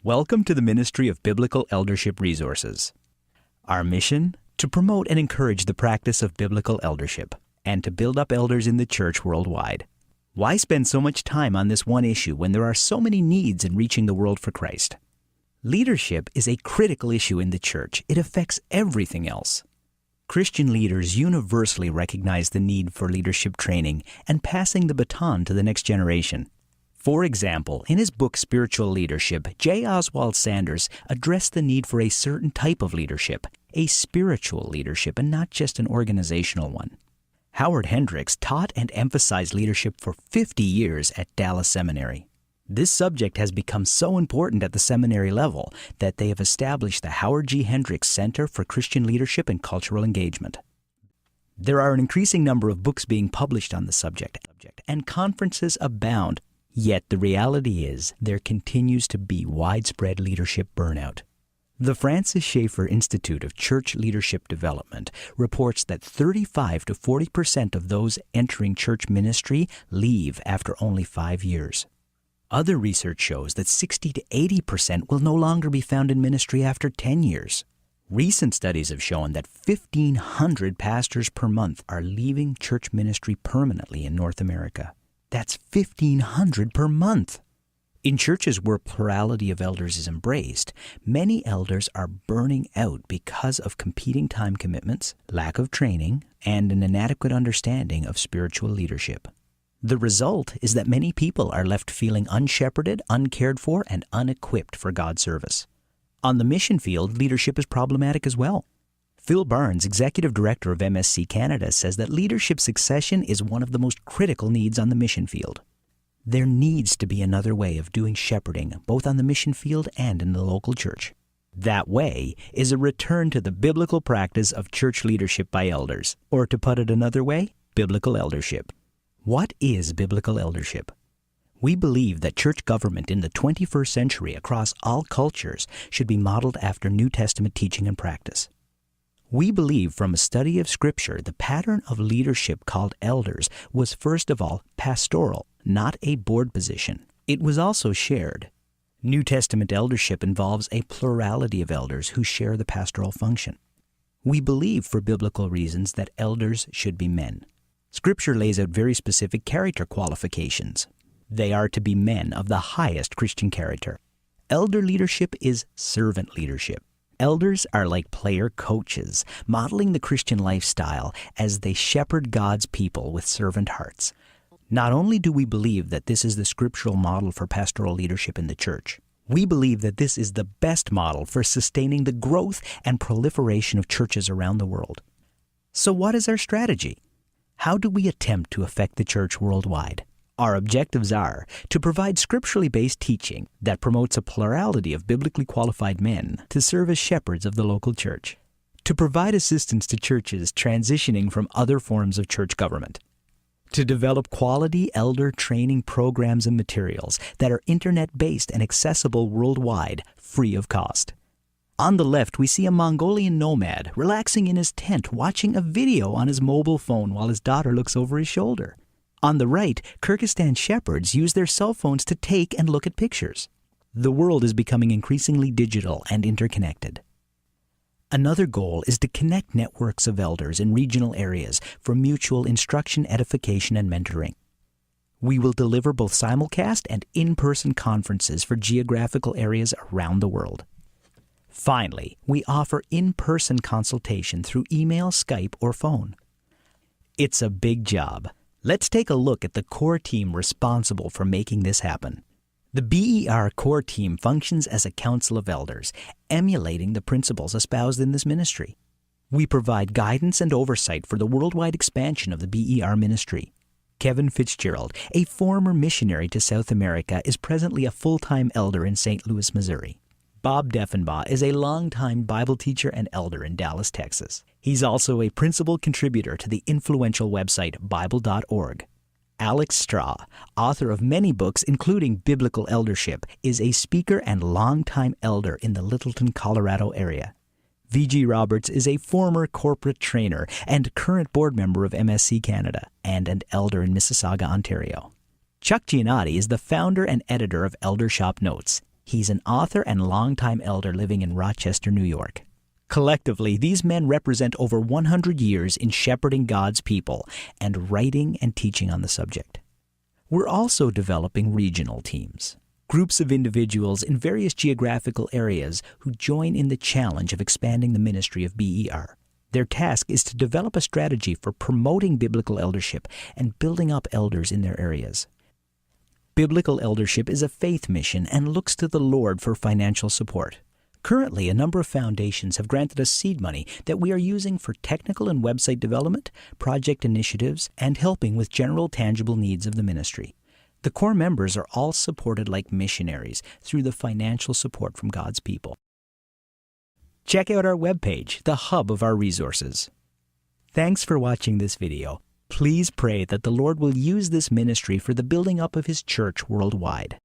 Welcome to the ministry of Biblical Eldership Resources. Our mission? To promote and encourage the practice of biblical eldership and to build up elders in the church worldwide. Why spend so much time on this one issue when there are so many needs in reaching the world for Christ? Leadership is a critical issue in the church. It affects everything else. Christian leaders universally recognize the need for leadership training and passing the baton to the next generation. For example, in his book Spiritual Leadership, J. Oswald Sanders addressed the need for a certain type of leadership, a spiritual leadership and not just an organizational one. Howard Hendricks taught and emphasized leadership for 50 years at Dallas Seminary. This subject has become so important at the seminary level that they have established the Howard G. Hendricks Center for Christian Leadership and Cultural Engagement. There are an increasing number of books being published on the subject, and conferences abound. Yet the reality is there continues to be widespread leadership burnout. The Francis Schaeffer Institute of Church Leadership Development reports that 35 to 40% of those entering church ministry leave after only 5 years. Other research shows that 60 to 80% will no longer be found in ministry after 10 years. Recent studies have shown that 1,500 pastors per month are leaving church ministry permanently in North America. That's 1,500 per month. In churches where plurality of elders is embraced, many elders are burning out because of competing time commitments, lack of training, and an inadequate understanding of spiritual leadership. The result is that many people are left feeling unshepherded, uncared for, and unequipped for God's service. On the mission field, leadership is problematic as well. Phil Barnes, Executive Director of MSC Canada, says that leadership succession is one of the most critical needs on the mission field. There needs to be another way of doing shepherding, both on the mission field and in the local church. That way is a return to the biblical practice of church leadership by elders, or to put it another way, biblical eldership. What is biblical eldership? We believe that church government in the 21st century across all cultures should be modeled after New Testament teaching and practice. We believe from a study of Scripture the pattern of leadership called elders was first of all pastoral, not a board position. It was also shared. New Testament eldership involves a plurality of elders who share the pastoral function. We believe for biblical reasons that elders should be men. Scripture lays out very specific character qualifications. They are to be men of the highest Christian character. Elder leadership is servant leadership. Elders are like player coaches, modeling the Christian lifestyle as they shepherd God's people with servant hearts. Not only do we believe that this is the scriptural model for pastoral leadership in the church, we believe that this is the best model for sustaining the growth and proliferation of churches around the world. So what is our strategy? How do we attempt to affect the church worldwide? Our objectives are to provide scripturally based teaching that promotes a plurality of biblically qualified men to serve as shepherds of the local church, to provide assistance to churches transitioning from other forms of church government, to develop quality elder training programs and materials that are internet-based and accessible worldwide, free of cost. On the left, we see a Mongolian nomad relaxing in his tent watching a video on his mobile phone while his daughter looks over his shoulder. On the right, Kyrgyzstan shepherds use their cell phones to take and look at pictures. The world is becoming increasingly digital and interconnected. Another goal is to connect networks of elders in regional areas for mutual instruction, edification, and mentoring. We will deliver both simulcast and in-person conferences for geographical areas around the world. Finally, we offer in-person consultation through email, Skype, or phone. It's a big job. Let's take a look at the core team responsible for making this happen. The BER core team functions as a council of elders, emulating the principles espoused in this ministry. We provide guidance and oversight for the worldwide expansion of the BER ministry. Kevin Fitzgerald, a former missionary to South America, is presently a full-time elder in St. Louis, Missouri. Bob Deffenbaugh is a longtime Bible teacher and elder in Dallas, Texas. He's also a principal contributor to the influential website Bible.org. Alex Straw, author of many books including Biblical Eldership, is a speaker and longtime elder in the Littleton, Colorado area. V.G. Roberts is a former corporate trainer and current board member of MSC Canada and an elder in Mississauga, Ontario. Chuck Giannotti is the founder and editor of Elder Shop Notes. He's an author and longtime elder living in Rochester, New York. Collectively, these men represent over 100 years in shepherding God's people and writing and teaching on the subject. We're also developing regional teams, groups of individuals in various geographical areas who join in the challenge of expanding the ministry of BER. Their task is to develop a strategy for promoting biblical eldership and building up elders in their areas. Biblical Eldership is a faith mission and looks to the Lord for financial support. Currently, a number of foundations have granted us seed money that we are using for technical and website development, project initiatives, and helping with general tangible needs of the ministry. The core members are all supported like missionaries through the financial support from God's people. Check out our webpage, the hub of our resources. Thanks for watching this video. Please pray that the Lord will use this ministry for the building up of His church worldwide.